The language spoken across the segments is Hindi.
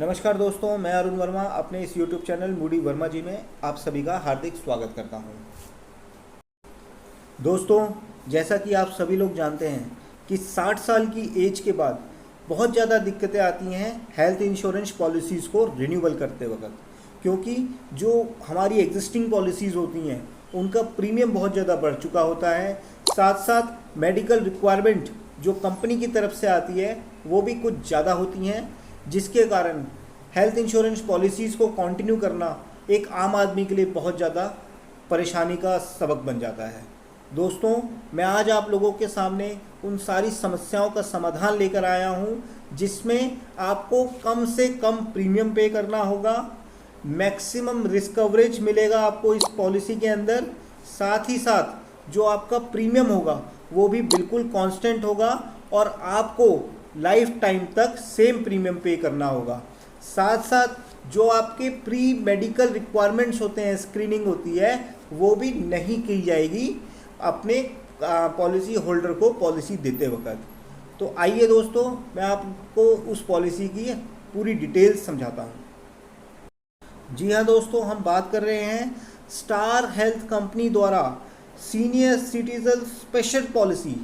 नमस्कार दोस्तों, मैं अरुण वर्मा अपने इस YouTube चैनल मूडी वर्मा जी में आप सभी का हार्दिक स्वागत करता हूं। दोस्तों, जैसा कि आप सभी लोग जानते हैं कि 60 साल की एज के बाद बहुत ज़्यादा दिक्कतें आती हैं हेल्थ इंश्योरेंस पॉलिसीज़ को रिन्यूअल करते वक्त, क्योंकि जो हमारी एग्जिस्टिंग पॉलिसीज़ होती हैं उनका प्रीमियम बहुत ज़्यादा बढ़ चुका होता है। साथ साथ मेडिकल रिक्वायरमेंट जो कंपनी की तरफ से आती है वो भी कुछ ज़्यादा होती हैं, जिसके कारण हेल्थ इंश्योरेंस पॉलिसीज़ को कंटिन्यू करना एक आम आदमी के लिए बहुत ज़्यादा परेशानी का सबक बन जाता है। दोस्तों, मैं आज आप लोगों के सामने उन सारी समस्याओं का समाधान लेकर आया हूं, जिसमें आपको कम से कम प्रीमियम पे करना होगा, मैक्सिमम रिस्क कवरेज मिलेगा आपको इस पॉलिसी के अंदर। साथ ही साथ जो आपका प्रीमियम होगा वो भी बिल्कुल कांस्टेंट होगा और आपको लाइफ टाइम तक सेम प्रीमियम पे करना होगा। साथ साथ जो आपके प्री मेडिकल रिक्वायरमेंट्स होते हैं, स्क्रीनिंग होती है, वो भी नहीं की जाएगी अपने पॉलिसी होल्डर को पॉलिसी देते वक्त। तो आइए दोस्तों, मैं आपको उस पॉलिसी की पूरी डिटेल समझाता हूँ। जी हाँ दोस्तों, हम बात कर रहे हैं स्टार हेल्थ कंपनी द्वारा सीनियर सिटीजन स्पेशल पॉलिसी।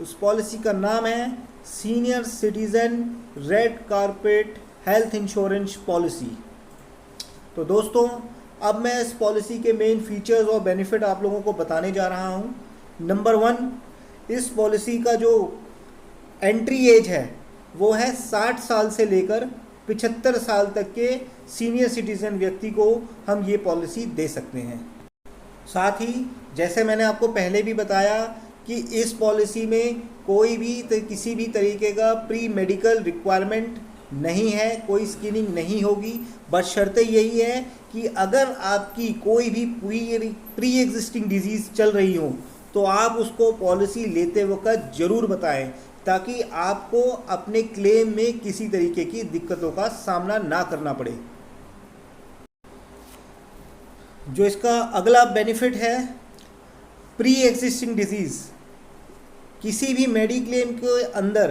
उस पॉलिसी का नाम है senior citizen red carpet health insurance policy. तो दोस्तों, अब मैं इस पॉलिसी के मेन फीचर्स और बेनिफिट आप लोगों को बताने जा रहा हूँ। नंबर 1, इस पॉलिसी का जो एंट्री एज है वो है 60 साल से लेकर 75 साल तक के सीनियर सिटीजन व्यक्ति को हम ये पॉलिसी दे सकते हैं। साथ ही जैसे मैंने आपको पहले भी बताया कि इस पॉलिसी में कोई भी किसी भी तरीके का प्री मेडिकल रिक्वायरमेंट नहीं है, कोई स्क्रीनिंग नहीं होगी। बस शर्त यही है कि अगर आपकी कोई भी प्री एग्जिस्टिंग डिजीज़ चल रही हो तो आप उसको पॉलिसी लेते वक्त ज़रूर बताएं, ताकि आपको अपने क्लेम में किसी तरीके की दिक्कतों का सामना ना करना पड़े। जो इसका अगला बेनिफिट है, प्री एग्जिस्टिंग डिजीज़, किसी भी मेडिक्लेम के अंदर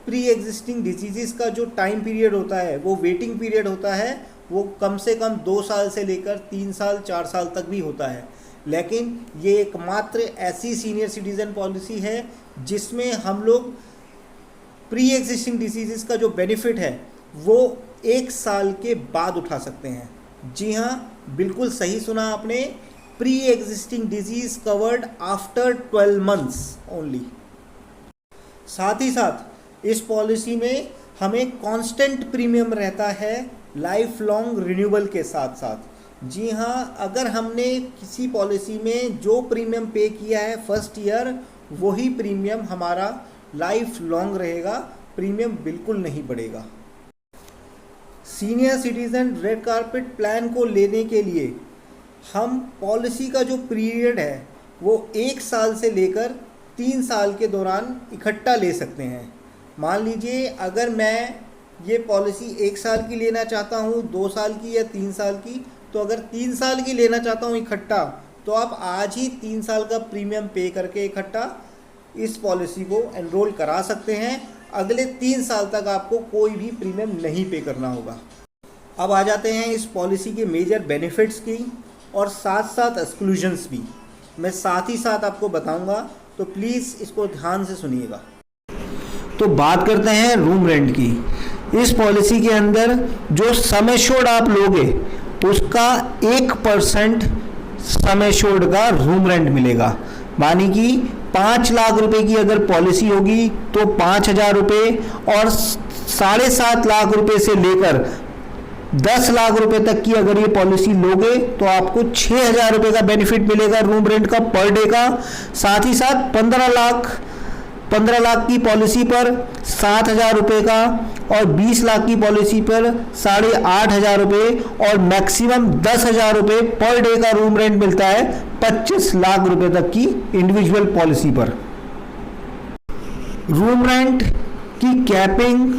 प्री एग्जिस्टिंग डिजीज़ का जो टाइम पीरियड होता है, वो वेटिंग पीरियड होता है, वो कम से कम 2 साल से लेकर 3 साल 4 साल तक भी होता है। लेकिन ये एकमात्र ऐसी सीनियर सिटीज़न पॉलिसी है जिसमें हम लोग प्री एग्जिस्टिंग डिजीज़ का जो बेनिफिट है वो 1 साल के बाद उठा सकते हैं। जी हाँ, बिल्कुल सही सुना आपने, pre existing disease covered after 12 months only. साथ ही साथ इस पॉलिसी में हमें कांस्टेंट प्रीमियम रहता है लाइफ लॉन्ग रिन्यूअल के साथ साथ। जी हाँ, अगर हमने किसी पॉलिसी में जो प्रीमियम पे किया है फर्स्ट ईयर, वही प्रीमियम हमारा लाइफ लॉन्ग रहेगा, प्रीमियम बिल्कुल नहीं बढ़ेगा। Senior citizen red carpet plan को लेने के लिए हम पॉलिसी का जो पीरियड है वो 1 साल से लेकर 3 साल के दौरान इकट्ठा ले सकते हैं। मान लीजिए अगर मैं ये पॉलिसी 1 साल की लेना चाहता हूँ, 2 साल की या 3 साल की, तो अगर 3 साल की लेना चाहता हूँ इकट्ठा, तो आप आज ही 3 साल का प्रीमियम पे करके इकट्ठा इस पॉलिसी को एनरोल करा सकते हैं। अगले 3 साल तक आपको कोई भी प्रीमियम नहीं पे करना होगा। अब आ जाते हैं इस पॉलिसी के मेजर बेनिफिट्स की और साथ साथ एक्सक्लूजन्स भी मैं साथ ही साथ आपको बताऊंगा, तो प्लीज़ इसको ध्यान से सुनिएगा। तो बात करते हैं रूम रेंट की। इस पॉलिसी के अंदर जो सम एश्योर्ड आप लोगे उसका 1% सम एश्योर्ड का रूम रेंट मिलेगा। मानी कि 5 लाख रुपए की अगर पॉलिसी होगी तो 5,000 रुपये, और 7.5 लाख रुपए से लेकर 10 लाख रुपए तक की अगर ये पॉलिसी लोगे तो आपको 6,000 रुपये का बेनिफिट मिलेगा रूम रेंट का पर डे का। साथ ही साथ 15 लाख की पॉलिसी पर 7,000 रुपये का, और 20 लाख की पॉलिसी पर 8,500 रुपये, और मैक्सिमम 10,000 रुपये पर डे का रूम रेंट मिलता है 25 लाख रुपए तक की इंडिविजुअल पॉलिसी पर। रूम रेंट की कैपिंग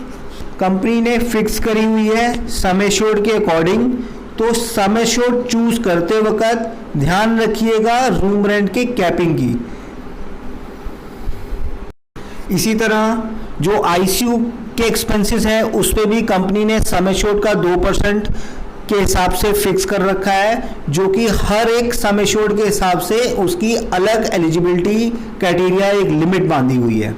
कंपनी ने फिक्स करी हुई है सम एश्योर्ड के अकॉर्डिंग, तो सम एश्योर्ड चूज करते वक्त ध्यान रखिएगा रूम रेंट के कैपिंग की। इसी तरह जो आईसीयू के एक्सपेंसेस हैं उस पर भी कंपनी ने सम एश्योर्ड का 2% के हिसाब से फिक्स कर रखा है, जो कि हर एक सम एश्योर्ड के हिसाब से उसकी अलग एलिजिबिलिटी क्राइटेरिया एक लिमिट बांधी हुई है।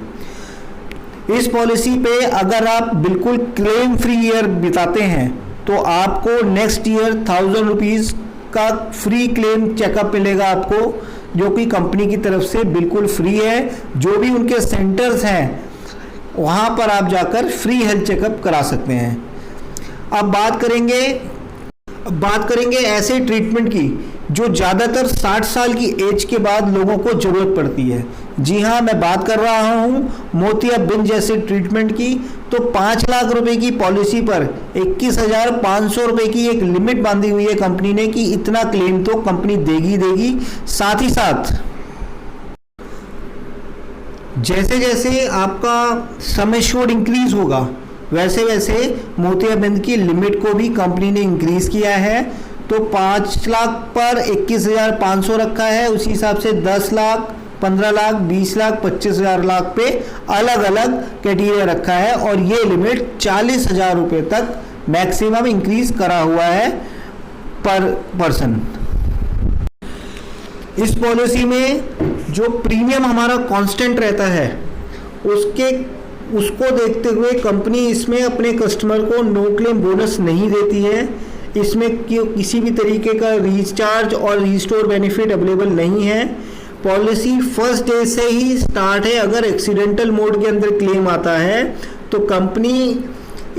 इस पॉलिसी पे अगर आप बिल्कुल क्लेम फ्री ईयर बिताते हैं तो आपको नेक्स्ट ईयर 1000 रुपीज़ का फ्री क्लेम चेकअप मिलेगा आपको, जो कि कंपनी की तरफ से बिल्कुल फ्री है। जो भी उनके सेंटर्स हैं वहाँ पर आप जाकर फ्री हेल्थ चेकअप करा सकते हैं। अब बात करेंगे ऐसे ट्रीटमेंट की जो ज़्यादातर 60 साल की एज के बाद लोगों को ज़रूरत पड़ती है। जी हाँ, मैं बात कर रहा हूँ मोतियाबिंद जैसे ट्रीटमेंट की। तो 5 लाख रुपए की पॉलिसी पर 21,500 रुपये की एक लिमिट बांधी हुई है कंपनी ने कि इतना क्लेम तो कंपनी देगी। साथ ही साथ जैसे जैसे आपका सम एश्योर्ड इंक्रीज होगा वैसे वैसे मोतियाबिंद की लिमिट को भी कंपनी ने इंक्रीज किया है। तो 5 लाख पर 21,500 रखा है, उसी हिसाब से 10 लाख, 15 लाख, 20 लाख, 25,000 लाख पे अलग अलग क्राइटेरिया रखा है और ये लिमिट 40,000 रुपये तक मैक्सिमम इंक्रीज करा हुआ है पर पर्सन। इस पॉलिसी में जो प्रीमियम हमारा कांस्टेंट रहता है उसको देखते हुए कंपनी इसमें अपने कस्टमर को नो क्लेम बोनस नहीं देती है। इसमें किसी भी तरीके का रिचार्ज और रिस्टोर बेनिफिट अवेलेबल नहीं है। पॉलिसी फर्स्ट डे से ही स्टार्ट है। अगर एक्सीडेंटल मोड के अंदर क्लेम आता है तो कंपनी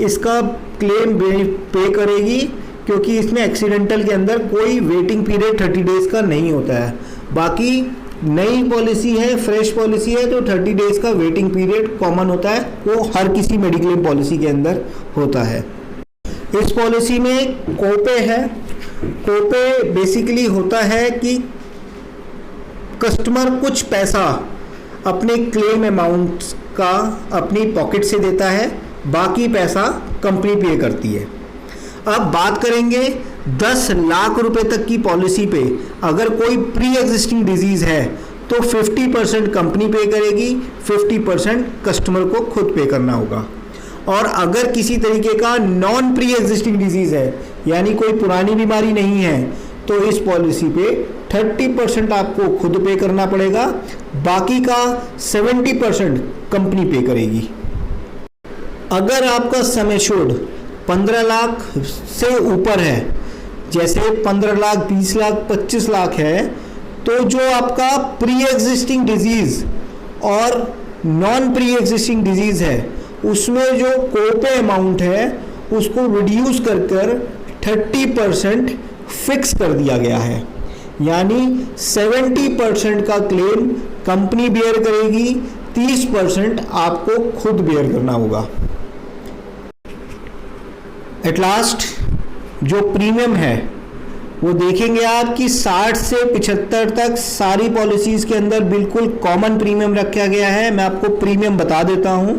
इसका क्लेम पे करेगी, क्योंकि इसमें एक्सीडेंटल के अंदर कोई वेटिंग पीरियड 30 डेज का नहीं होता है। बाकी नई पॉलिसी है, फ्रेश पॉलिसी है, तो 30 डेज का वेटिंग पीरियड कॉमन होता है, वो हर किसी मेडिक्लेम पॉलिसी के अंदर होता है। इस पॉलिसी में कोपे है। कोपे बेसिकली होता है कि कस्टमर कुछ पैसा अपने क्लेम अमाउंट का अपनी पॉकेट से देता है, बाकी पैसा कंपनी पे करती है। अब बात करेंगे 10 लाख रुपए तक की पॉलिसी पे अगर कोई प्री एग्जिस्टिंग डिजीज है तो 50% कंपनी पे करेगी, 50% कस्टमर को खुद पे करना होगा। और अगर किसी तरीके का नॉन प्री एग्जिस्टिंग डिजीज है, यानी कोई पुरानी बीमारी नहीं है, तो इस पॉलिसी पे 30% आपको खुद पे करना पड़ेगा, बाकी का 70% कंपनी पे करेगी। अगर आपका सम एश्योर्ड 15 लाख से ऊपर है, जैसे 15 लाख, 20 लाख, 25 लाख है, तो जो आपका प्री एग्जिस्टिंग डिजीज और नॉन प्री एग्जिस्टिंग डिजीज है उसमें जो कोपे अमाउंट है उसको रिड्यूस कर 30% फिक्स कर दिया गया है। यानी 70% का क्लेम कंपनी बेयर करेगी, 30% आपको खुद बेयर करना होगा। एट लास्ट जो प्रीमियम है वो देखेंगे आप कि 60 से 75 तक सारी पॉलिसीज़ के अंदर बिल्कुल कॉमन प्रीमियम रखा गया है। मैं आपको प्रीमियम बता देता हूँ।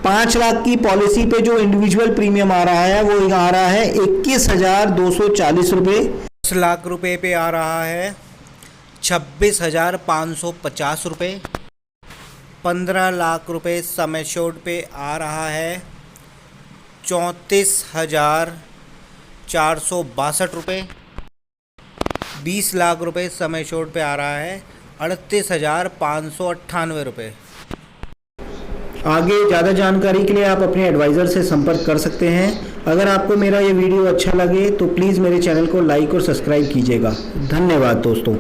5 लाख की पॉलिसी पे जो इंडिविजुअल प्रीमियम आ रहा है वो आ रहा है 21,240 रुपये। 10 लाख रुपए पे आ रहा है 26,550 रुपये। 15 लाख रुपए सम एश्योर्ड पे आ रहा है 34,462 रुपये। 20 लाख रुपए सम एश्योर्ड पे आ रहा है 38,598 रुपये। आगे ज़्यादा जानकारी के लिए आप अपने एडवाइज़र से संपर्क कर सकते हैं। अगर आपको मेरा ये वीडियो अच्छा लगे तो प्लीज़ मेरे चैनल को लाइक और सब्सक्राइब कीजिएगा। धन्यवाद दोस्तों।